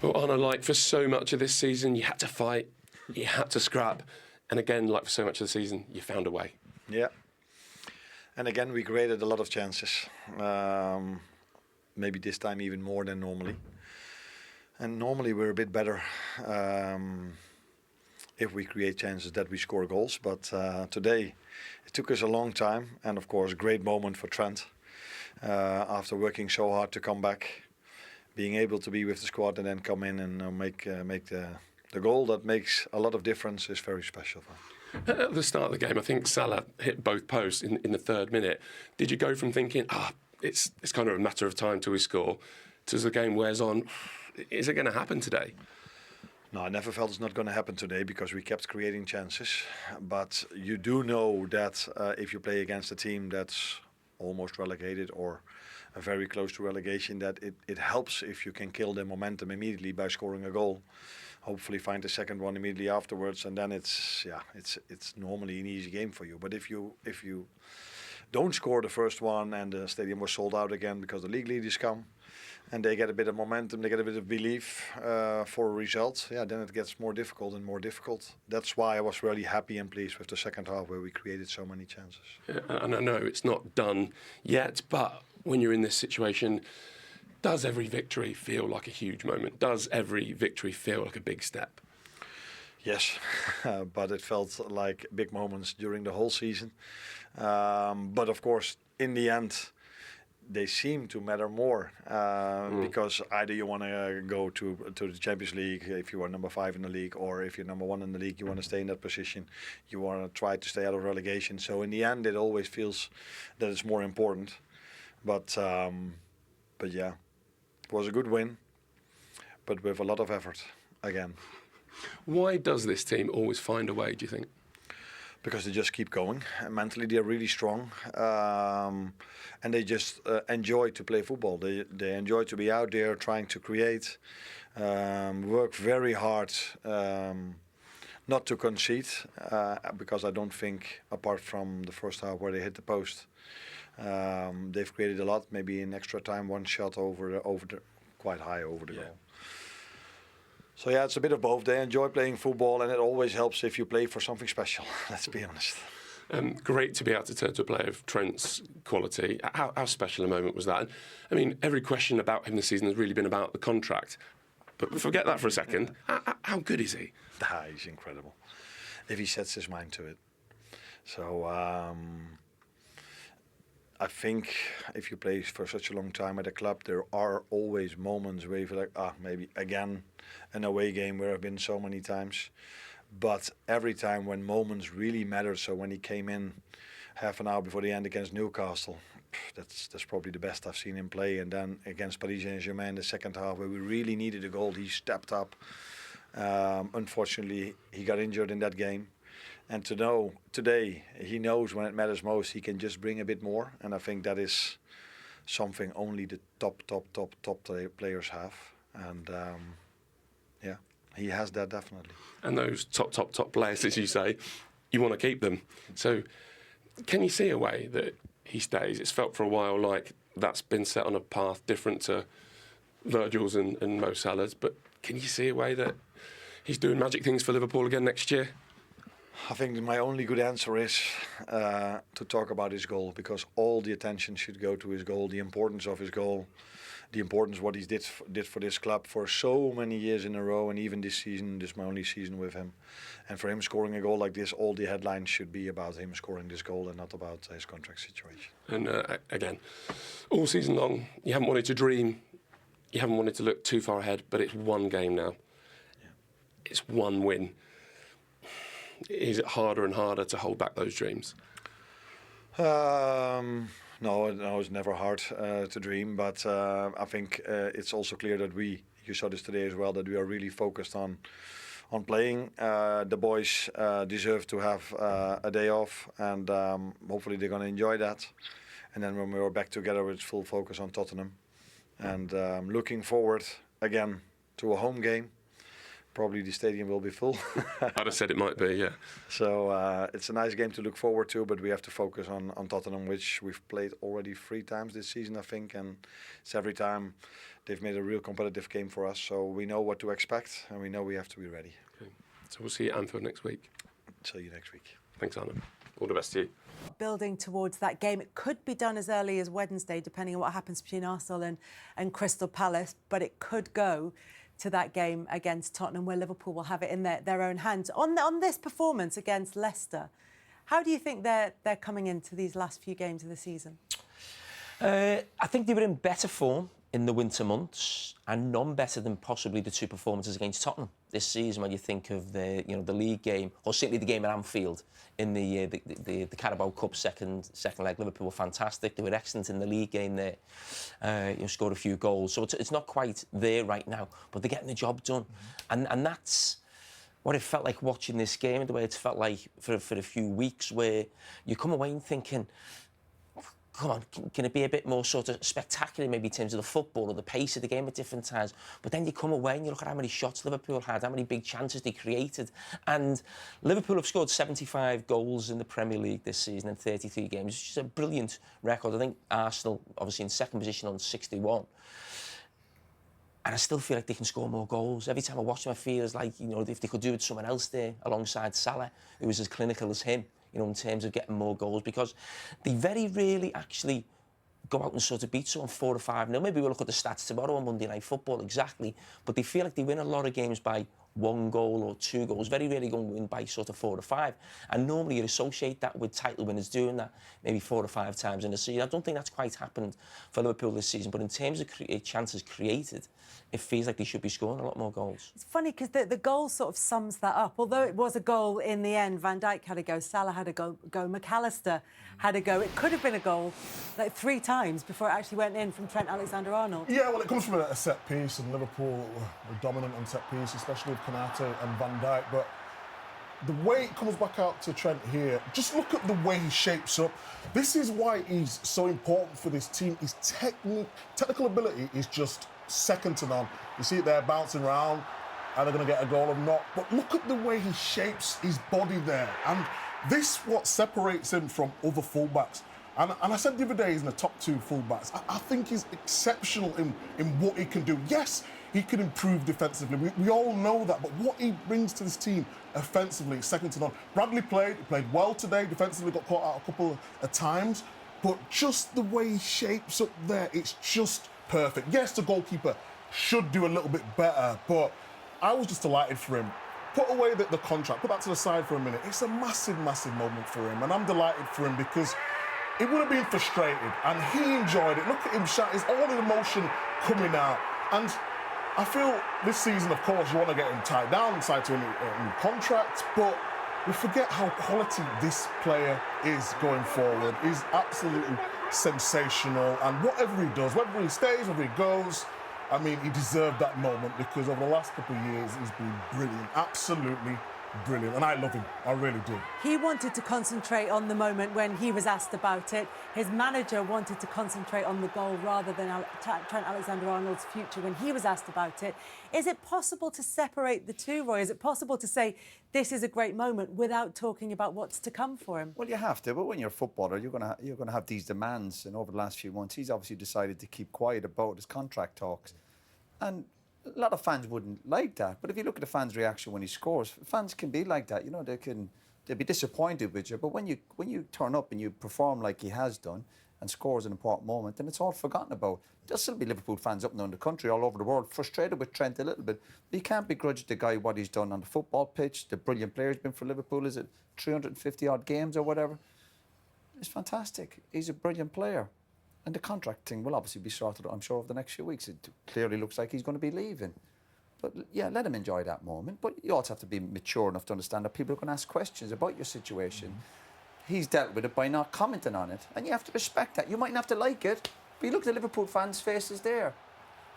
Well, Arne, like for so much of this season, you had to fight, you had to scrap, and again, like for so much of the season, you found a way. Yeah. And again, we created a lot of chances. Maybe this time even more than normally. And normally we're a bit better if we create chances that we score goals. But today it took us a long time. And of course, great moment for Trent. After working so hard to come back, being able to be with the squad and then come in and make the goal that makes a lot of difference is very special for him. At the start of the game, I think Salah hit both posts in the third minute. Did you go from thinking, it's kind of a matter of time till we score, to as the game wears on, is it going to happen today? No, I never felt it's not going to happen today because we kept creating chances. But you do know that if you play against a team that's almost relegated or very close to relegation, that it helps if you can kill the momentum immediately by scoring a goal. Hopefully find the second one immediately afterwards, and then it's normally an easy game for you. But if you don't score the first one and the stadium was sold out again because the league leaders come and they get a bit of momentum, they get a bit of belief for a result, then it gets more difficult and more difficult. That's why I was really happy and pleased with the second half where we created so many chances. Yeah, and I know it's not done yet, but when you're in this situation, does every victory feel like a huge moment? Does every victory feel like a big step? Yes, but it felt like big moments during the whole season. But of course, in the end, they seem to matter more because either you want to go to the Champions League if you are number 5 in the league, or if you're number 1 in the league, you want to stay in that position. You want to try to stay out of relegation. So in the end, it always feels that it's more important. But yeah, it was a good win, but with a lot of effort again. Why does this team always find a way, do you think? Because they just keep going. Mentally, they're really strong, and they just enjoy to play football. They enjoy to be out there trying to create, work very hard, not to concede, because I don't think, apart from the first half where they hit the post, they've created a lot. Maybe in extra time, one shot over the quite high over the goal. So yeah, it's a bit of both. They enjoy playing football, and it always helps if you play for something special. Let's be honest. Great to be able to turn to a player of Trent's quality. How special a moment was that? I mean, every question about him this season has really been about the contract. But forget that for a second. How good is he? He's incredible. If he sets his mind to it. So I think if you play for such a long time at a club, there are always moments where you feel like, maybe again an away game where I've been so many times. But every time when moments really matter, so when he came in half an hour before the end against Newcastle, that's probably the best I've seen him play. And then against Paris Saint-Germain in the second half, where we really needed a goal, he stepped up. Unfortunately, he got injured in that game. And to know today, he knows when it matters most, he can just bring a bit more. And I think that is something only the top players have. And he has that definitely. And those top players, as you say, you want to keep them. So can you see a way that he stays? It's felt for a while like that's been set on a path different to Virgil's and Mo Salah's. But can you see a way that he's doing magic things for Liverpool again next year? I think my only good answer is to talk about his goal, because all the attention should go to his goal, the importance of his goal, the importance what he did for this club for so many years in a row, and even this season, this is my only season with him. And for him scoring a goal like this, all the headlines should be about him scoring this goal and not about his contract situation. And again, all season long, you haven't wanted to dream, you haven't wanted to look too far ahead, but it's one game now. Yeah. It's one win. Is it harder and harder to hold back those dreams? No, it's never hard to dream, but I think it's also clear that you saw this today as well, that we are really focused on playing. The boys deserve to have a day off, and hopefully they're going to enjoy that. And then when we are back together, it's full focus on Tottenham. And looking forward again to a home game, probably the stadium will be full. I'd have said it might be, yeah. So it's a nice game to look forward to, but we have to focus on Tottenham, which we've played already 3 times this season, I think, and it's every time they've made a real competitive game for us. So we know what to expect, and we know we have to be ready. Okay. So we'll see you at Anfield next week. See you next week. Thanks, Arne. All the best to you. Building towards that game. It could be done as early as Wednesday, depending on what happens between Arsenal and Crystal Palace, but it could go to that game against Tottenham, where Liverpool will have it in their own hands. On this performance against Leicester, how do you think they're coming into these last few games of the season? I think they were in better form in the winter months, and none better than possibly the 2 performances against Tottenham this season. When you think of the league game, or certainly the game at Anfield in the Carabao Cup second leg, Liverpool were fantastic. They were excellent in the league game there. Scored a few goals, so it's not quite there right now, but they're getting the job done, and that's what it felt like watching this game, and the way it's felt like for a few weeks, where you come away and thinking, come on, can it be a bit more sort of spectacular, maybe in terms of the football or the pace of the game at different times? But then you come away and you look at how many shots Liverpool had, how many big chances they created. And Liverpool have scored 75 goals in the Premier League this season in 33 games, which is a brilliant record. I think Arsenal, obviously, in second position on 61. And I still feel like they can score more goals. Every time I watch them, I feel as like, if they could do it with someone else there alongside Salah, who was as clinical as him, in terms of getting more goals, because they very rarely actually go out and sort of beat someone 4 or 5-0. Maybe we'll look at the stats tomorrow on Monday Night Football, exactly. But they feel like they win a lot of games by 1 goal or 2 goals. Very rarely go and win by sort of 4 or 5. And normally you'd associate that with title winners doing that maybe 4 or 5 times in a season. I don't think that's quite happened for Liverpool this season, but in terms of chances created, it feels like they should be scoring a lot more goals. It's funny because the goal sort of sums that up. Although it was a goal in the end, Van Dijk had a go, Salah had a go, McAllister had a go. It could have been a goal like 3 times before it actually went in from Trent Alexander-Arnold. Yeah, well, it comes from a set piece, and Liverpool were dominant on set piece, especially with Konate and Van Dijk. But the way it comes back out to Trent here, just look at the way he shapes up. This is why he's so important for this team. His technical ability is just second to none. You see it there bouncing around, and they're going to get a goal or not. But look at the way he shapes his body there. And this what separates him from other fullbacks. And I said the other day he's in the top 2 fullbacks. I think he's exceptional in what he can do. Yes, he can improve defensively. We all know that. But what he brings to this team offensively is second to none. Bradley played well today. Defensively got caught out a couple of times. But just the way he shapes up there, it's just perfect. Yes, the goalkeeper should do a little bit better, but I was just delighted for him. Put away the contract, put that to the side for a minute. It's a massive, massive moment for him, and I'm delighted for him because it would have been frustrated, and he enjoyed it. Look at him shout, it's all the emotion coming out. And I feel this season, of course, you want to get him tied down, signed to a new contract, but we forget how quality this player is going forward. He's absolutely sensational, and whatever he does, whether he stays, whether he goes, I mean, he deserved that moment because over the last couple of years, he's been brilliant, absolutely brilliant, and I love him, I really do. He wanted to concentrate on the moment when he was asked about it. His manager wanted to concentrate on the goal rather than Trent Alexander-Arnold's future when he was asked about it. Is it possible to separate the two, Roy? Is it possible to say this is a great moment without talking about what's to come for him? Well, you have to, but when you're a footballer, you're gonna have these demands, and over the last few months, he's obviously decided to keep quiet about his contract talks, and a lot of fans wouldn't like that, but if you look at the fans' reaction when he scores, fans can be like that. They'll be disappointed with you. But when you turn up and you perform like he has done and scores an important moment, then it's all forgotten about. There'll still be Liverpool fans up and down the country, all over the world, frustrated with Trent a little bit. But you can't begrudge the guy what he's done on the football pitch. The brilliant player he's been for Liverpool. Is it 350 odd games or whatever? It's fantastic. He's a brilliant player. And the contract thing will obviously be sorted out, I'm sure, over the next few weeks. It clearly looks like he's going to be leaving. But, yeah, let him enjoy that moment. But you also have to be mature enough to understand that people are going to ask questions about your situation. He's dealt with it by not commenting on it. And you have to respect that. You mightn't have to like it, but you look at the Liverpool fans' faces there.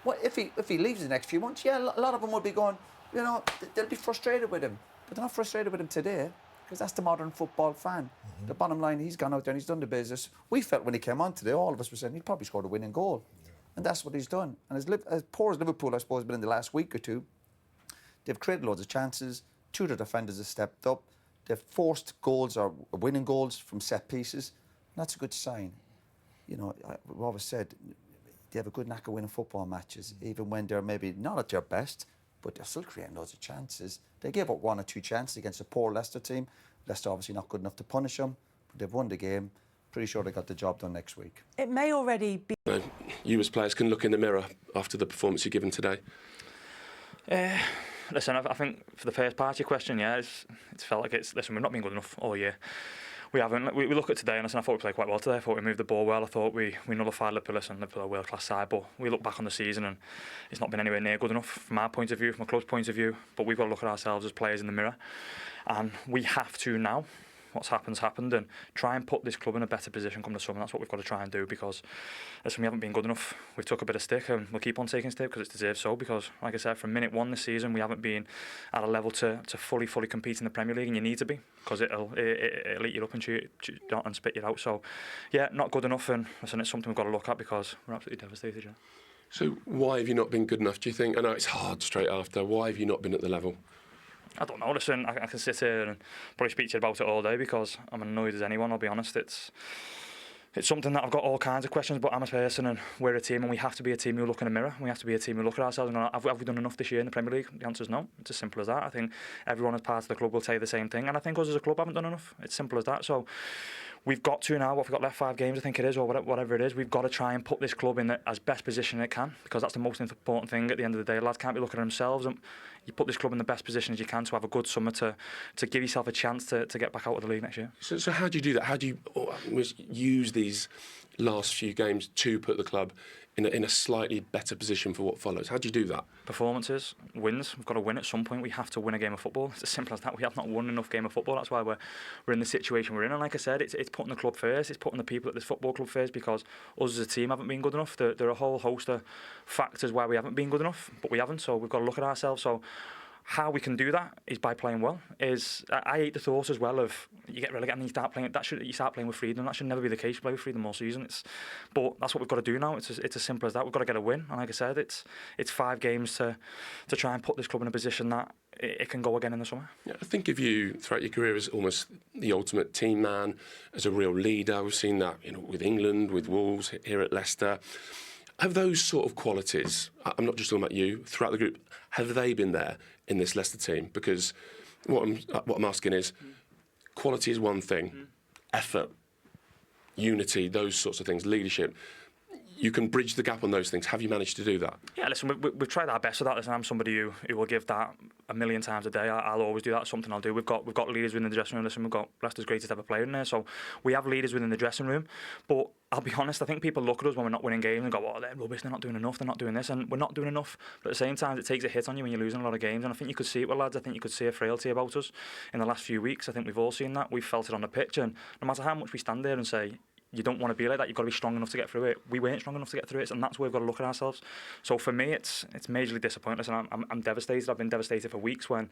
What if he leaves the next few months? Yeah, a lot of them will be going, they'll be frustrated with him. But they're not frustrated with him today, because that's the modern football fan. The bottom line, he's gone out there and he's done the business. We felt when he came on today, all of us were saying he'd probably scored a winning goal. And that's what he's done. And as poor as Liverpool, I suppose, has been in the last week or two, They've created loads of chances. 2 of the defenders have stepped up. They've forced goals or winning goals from set pieces. That's a good sign. You know, I've always said they have a good knack of winning football matches, even when they're maybe not at their best, but they're still creating loads of chances. They gave up 1 or 2 chances against a poor Leicester team. Leicester obviously not good enough to punish them, but they've won the game. Pretty sure they got the job done next week. It may already be. You as players can look in the mirror after the performance you've given today. Listen, I think for the first part of your question, yeah, it's felt like listen, we've not been good enough all year. We haven't. We look at today, and I thought we played quite well today. I thought we moved the ball well. I thought we nullified Liverpool. Listen, Liverpool are a world-class side, but we look back on the season and it's not been anywhere near good enough from our point of view, from a club's point of view. But we've got to look at ourselves as players in the mirror, and we have to now. What's happened, and try and put this club in a better position come the summer. That's what we've got to try and do, because listen, we haven't been good enough. We've took a bit of stick, and we'll keep on taking stick because it's deserved so. Because, like I said, from minute 1 this season, we haven't been at a level to fully compete in the Premier League, and you need to be, because it'll eat you up and chew and spit you out. So, yeah, not good enough, and listen, it's something we've got to look at because we're absolutely devastated. Yeah. So why have you not been good enough, do you think? I know it's hard straight after. Why have you not been at the level? I don't know. Listen, I can sit here and probably speak to you about it all day because I'm annoyed as anyone. I'll be honest. It's something that I've got all kinds of questions, but I'm a person and we're a team, and we have to be a team who look in the mirror. We have to be a team who look at ourselves and go, have we done enough this year in the Premier League? The answer is no. It's as simple as that. I think everyone as part of the club will say the same thing, and I think us as a club haven't done enough. It's simple as that. So we've got to now, what we've got left, 5 games I think it is, or whatever it is, we've got to try and put this club in the as best position it can, because that's the most important thing at the end of the day. Lads can't be looking at themselves, and you put this club in the best position as you can to have a good summer, to give yourself a chance to get back out of the league next year. So how do you do that? How do you use these last few games to put the club in a slightly better position for what follows? How do you do that? Performances, wins. We've got to win at some point. We have to win a game of football. It's as simple as that. We have not won enough game of football. That's why we're in the situation we're in. And like I said, it's putting the club first. It's putting the people at this football club first, because us as a team haven't been good enough. There are a whole host of factors why we haven't been good enough, but we haven't. So we've got to look at ourselves. So how we can do that is by playing well. I hate the thought as well of you get relegated and you start playing. You start playing with freedom. That should never be the case. You play with freedom all season. But that's what we've got to do now. It's as simple as that. We've got to get a win. And like I said, it's 5 games to try and put this club in a position that it can go again in the summer. Yeah, I think of you throughout your career as almost the ultimate team man, as a real leader. We've seen that, with England, with Wolves, here at Leicester. Have those sort of qualities, I'm not just talking about you, throughout the group, have they been there in this Leicester team? Because what I'm asking is, quality is one thing, effort, unity, those sorts of things, leadership. You can bridge the gap on those things. Have you managed to do that? Yeah, listen, we've tried our best with that. Listen, I'm somebody who will give that a million times a day. I'll always do that. It's something I'll do. We've got leaders within the dressing room. Listen, we've got Leicester's greatest ever player in there. So we have leaders within the dressing room. But I'll be honest, I think people look at us when we're not winning games and go, oh, they're rubbish, they're not doing enough, they're not doing this. And we're not doing enough. But at the same time, it takes a hit on you when you're losing a lot of games. And I think you could see it with lads. I think you could see a frailty about us in the last few weeks. I think we've all seen that. We've felt it on the pitch. And no matter how much we stand there and say, you don't want to be like that, you've got to be strong enough to get through it. We weren't strong enough to get through it, and that's where we've got to look at ourselves. So for me, it's majorly disappointing, and I'm devastated. I've been devastated for weeks when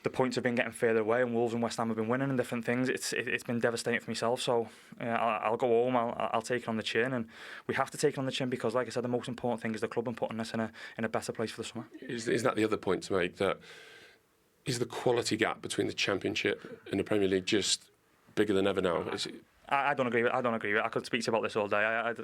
the points have been getting further away, and Wolves and West Ham have been winning and different things. It's been devastating for myself. So I'll go home. I'll take it on the chin, and we have to take it on the chin because, like I said, the most important thing is the club and putting us in a better place for the summer. Is that the other point to make? That is the quality gap between the Championship and the Premier League just bigger than ever now? I don't agree with it. I could speak to you about this all day. I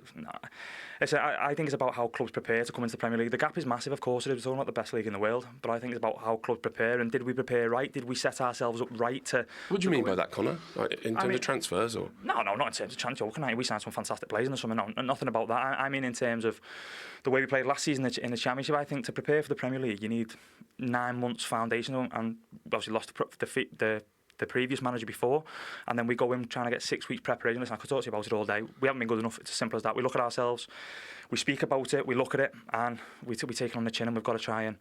think it's about how clubs prepare to come into the Premier League. The gap is massive, of course. It is. We're talking about the best league in the world, but I think it's about how clubs prepare, and did we prepare right? Did we set ourselves up right to... What do you mean by that, Connor? In terms of transfers, or...? No, not in terms of transfer. We signed some fantastic players in the summer. No, nothing about that. I mean in terms of the way we played last season in the Championship. I think to prepare for the Premier League, you need 9 months foundation, and obviously lost the previous manager before, and then we go in trying to get 6 weeks preparation. Listen, I could talk to you about it all day. We haven't been good enough. It's as simple as that. We look at ourselves, we speak about it, we look at it, and we take it on the chin, and we've got to try and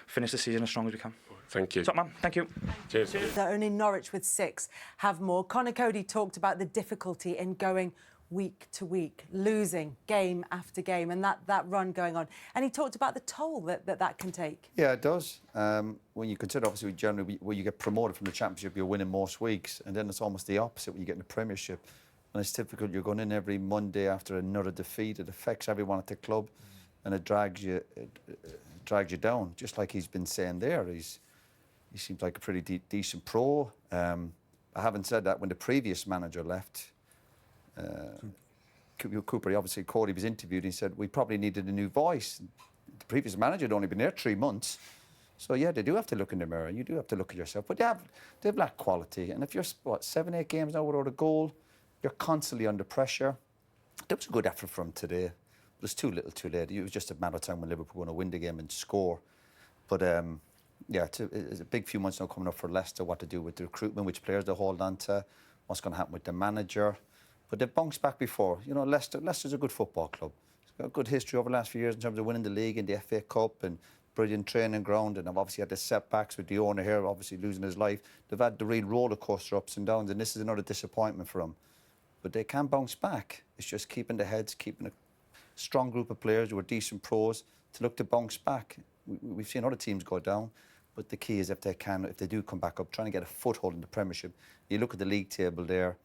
finish the season as strong as we can. Thank you. Top man, thank you. Cheers. Only Norwich with 6 have more. Conor Cody talked about the difficulty in going week to week, losing game after game, and that run going on. And he talked about the toll that can take. Yeah, it does. When you consider, obviously, generally, when you get promoted from the Championship, you're winning most weeks, and then it's almost the opposite when you get in the Premiership. And it's difficult. You're going in every Monday after another defeat. It affects everyone at the club, and it drags you dragged you down, just like he's been saying there. He seems like a pretty decent pro. I haven't said that when the previous manager left. Cooper, obviously, Cody was interviewed and he said, we probably needed a new voice. The previous manager had only been there 3 months. So, yeah, they do have to look in the mirror. You do have to look at yourself. But they've lacked quality. And if you're, 7, 8 games now without a goal, you're constantly under pressure. There was a good effort from today. But it's too little too late. It was just a matter of time when Liverpool were going to win the game and score. But, yeah, it's a big few months now coming up for Leicester, what to do with the recruitment, which players they hold on to, what's going to happen with the manager. But they've bounced back before. You know, Leicester's a good football club. It's got a good history over the last few years in terms of winning the league and the FA Cup and brilliant training ground. And I've obviously had the setbacks with the owner here, obviously losing his life. They've had the real roller coaster ups and downs, and this is another disappointment for them. But they can bounce back. It's just keeping the heads, keeping a strong group of players who are decent pros to look to bounce back. We've seen other teams go down, but the key is if they do come back up, trying to get a foothold in the Premiership. You look at the league table there,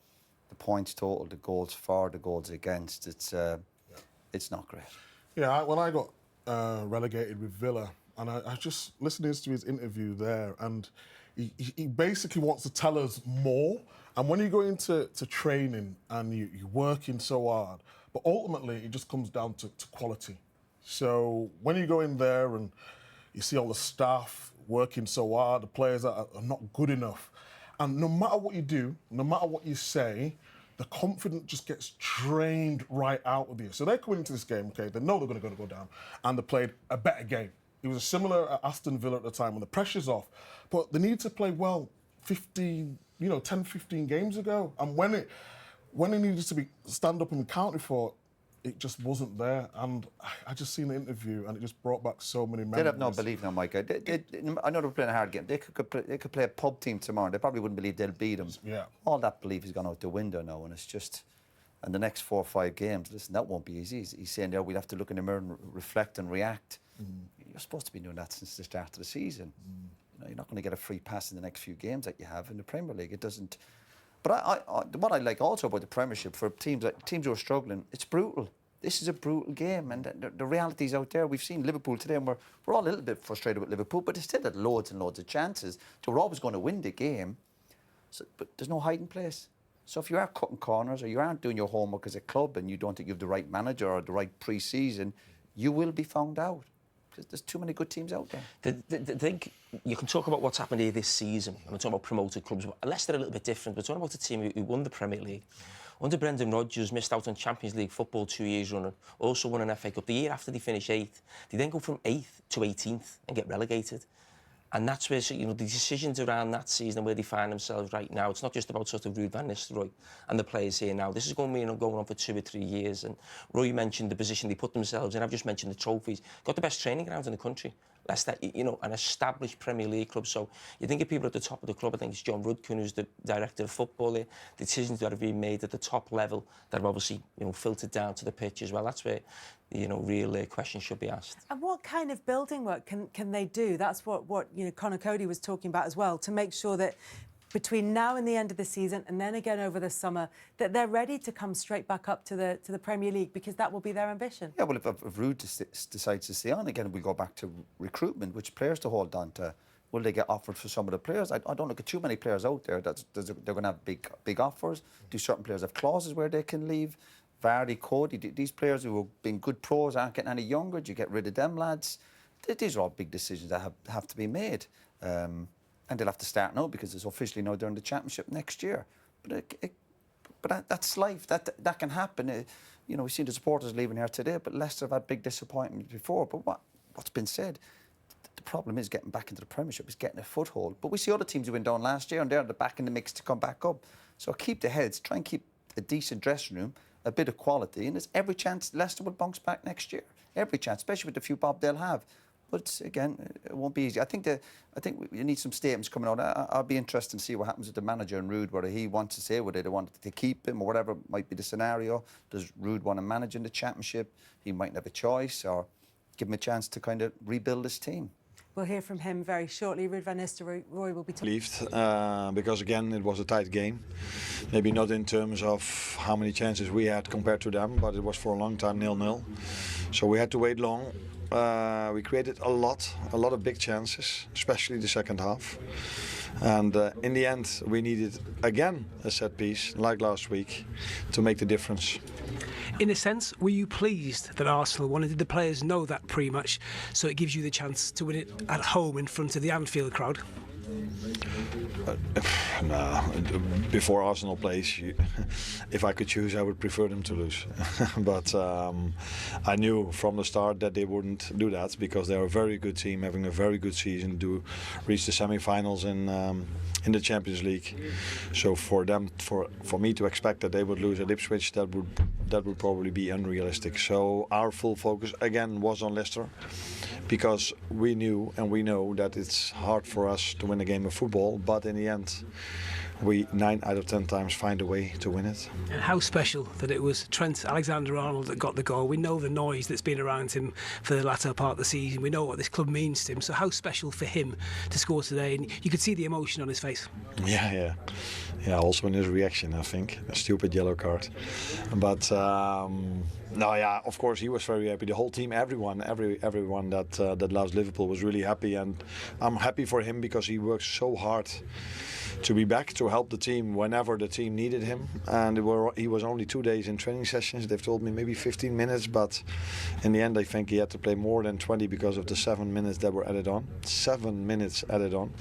the points total, the goals for, the goals against, it's not great. Yeah, when I got relegated with Villa, and I just listening to his interview there, and he basically wants to tell us more. And when you go into training and you're working so hard, but ultimately it just comes down to quality. So when you go in there and you see all the staff working so hard, the players that are not good enough, and no matter what you do, no matter what you say, the confidence just gets drained right out of you. So they're coming into this game, okay, they know they're going to go down, and they played a better game. It was similar at Aston Villa at the time when the pressure's off, but they need to play well 10, 15 games ago. And when it needed to be stand up and be counted for, it just wasn't there. And I just seen the interview and it just brought back so many memories. They'd have no belief now, Mike. I know they're playing a hard game. They could play a pub team tomorrow. They probably wouldn't believe they'll beat them. Yeah. All that belief has gone out the window now, and it's just... And the next 4 or 5 games, listen, that won't be easy. He's saying there we'll have to look in the mirror and reflect and react. You're supposed to be doing that since the start of the season. You know, you're not going to get a free pass in the next few games that you have in the Premier League. It doesn't... But what I like also about the Premiership, for teams who are struggling, it's brutal. This is a brutal game, and the reality's out there. We've seen Liverpool today, and we're all a little bit frustrated with Liverpool, but they still had loads and loads of chances. So we're always going to win the game, but there's no hiding place. So if you are cutting corners or you aren't doing your homework as a club and you don't think you have the right manager or the right pre-season, you will be found out. Because there's too many good teams out there. I think you can talk about what's happened here this season. I'm talking about promoted clubs. Leicester are a little bit different. We're talking about a team who won the Premier League. Under Brendan Rodgers, missed out on Champions League football 2 years running, also won an FA Cup. The year after they finish 8th, they then go from 8th to 18th and get relegated. And that's where, the decisions around that season and where they find themselves right now, it's not just about sort of Ruud van Nistelrooy and the players here now. This is going on for 2 or 3 years. And Roy mentioned the position they put themselves in. I've just mentioned the trophies. Got the best training grounds in the country. Leicester, an established Premier League club. So you think of people at the top of the club, I think it's John Rudkin, who's the director of football there. The decisions that have been made at the top level that have obviously, filtered down to the pitch as well. That's where, real questions should be asked. And what kind of building work can they do? That's what Conor Cody was talking about as well, to make sure that between now and the end of the season, and then again over the summer, that they're ready to come straight back up to the Premier League, because that will be their ambition. Yeah, well, if Ruud decides to stay on again, we go back to recruitment, which players to hold on to. Will they get offered for some of the players? I don't look at too many players out there that they're going to have big offers. Do certain players have clauses where they can leave? Vardy, Cody, these players who have been good pros aren't getting any younger. Do you get rid of them lads? These are all big decisions that have to be made. And they'll have to start now because it's officially now during the Championship next year. But that's life. That can happen. We've seen the supporters leaving here today, but Leicester have had big disappointments before. But what's been said, the problem is getting back into the Premiership, is getting a foothold. But we see other teams who went down last year, and they're back in the mix to come back up. So keep the heads, try and keep a decent dressing room, a bit of quality, and there's every chance Leicester will bounce back next year. Every chance, especially with the few bob they'll have. But again, it won't be easy. I think we need some statements coming out. I'll be interested to see what happens with the manager and Ruud, whether he wants to say whether they want to keep him or whatever might be the scenario. Does Ruud want to manage in the Championship? He mightn't have a choice, or give him a chance to kind of rebuild his team. We'll hear from him very shortly. Ruud van Nistelrooy will be talking. Relieved, because again it was a tight game. Maybe not in terms of how many chances we had compared to them, but it was for a long time 0-0. So we had to wait long. We created a lot of big chances, especially the second half. And in the end, we needed again a set piece, like last week, to make the difference. In a sense, were you pleased that Arsenal won? And did the players know that pre-match, so it gives you the chance to win it at home in front of the Anfield crowd? No, before Arsenal plays, if I could choose, I would prefer them to lose. But I knew from the start that they wouldn't do that, because they're a very good team, having a very good season, to reach the semi-finals in the Champions League. So for me to expect that they would lose at Ipswich, that would probably be unrealistic. So our full focus again was on Leicester, because we knew and we know that it's hard for us to win a game of football, but in the end we 9 out of 10 times find a way to win it. And how special that it was Trent Alexander-Arnold that got the goal. We know the noise that's been around him for the latter part of the season. We know what this club means to him. So how special for him to score today? And you could see the emotion on his face. Yeah. Also in his reaction, I think, a stupid yellow card. But of course he was very happy. The whole team, everyone that loves Liverpool was really happy, and I'm happy for him because he worked so hard to be back to help the team whenever the team needed him. And he was only 2 days in training sessions. They've told me maybe 15 minutes, but in the end I think he had to play more than 20 because of the 7 minutes that were added on. 7 minutes added on.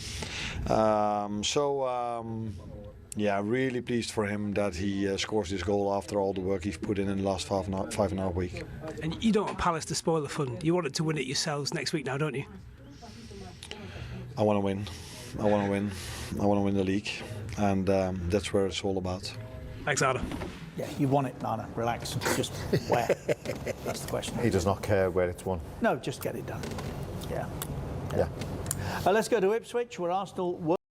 Really pleased for him that he scores this goal after all the work he's put in the last 5.5 weeks. And you don't want Palace to spoil the fun. You want it to win it yourselves next week now, don't you? I want to win. I want to win the league, and that's where it's all about. Thanks, Arne. Yeah, you won it, Arne. Relax. Just where? That's the question. He does not care where it's won. No, just get it done. Yeah. Yeah. Let's go to Ipswich, where Arsenal were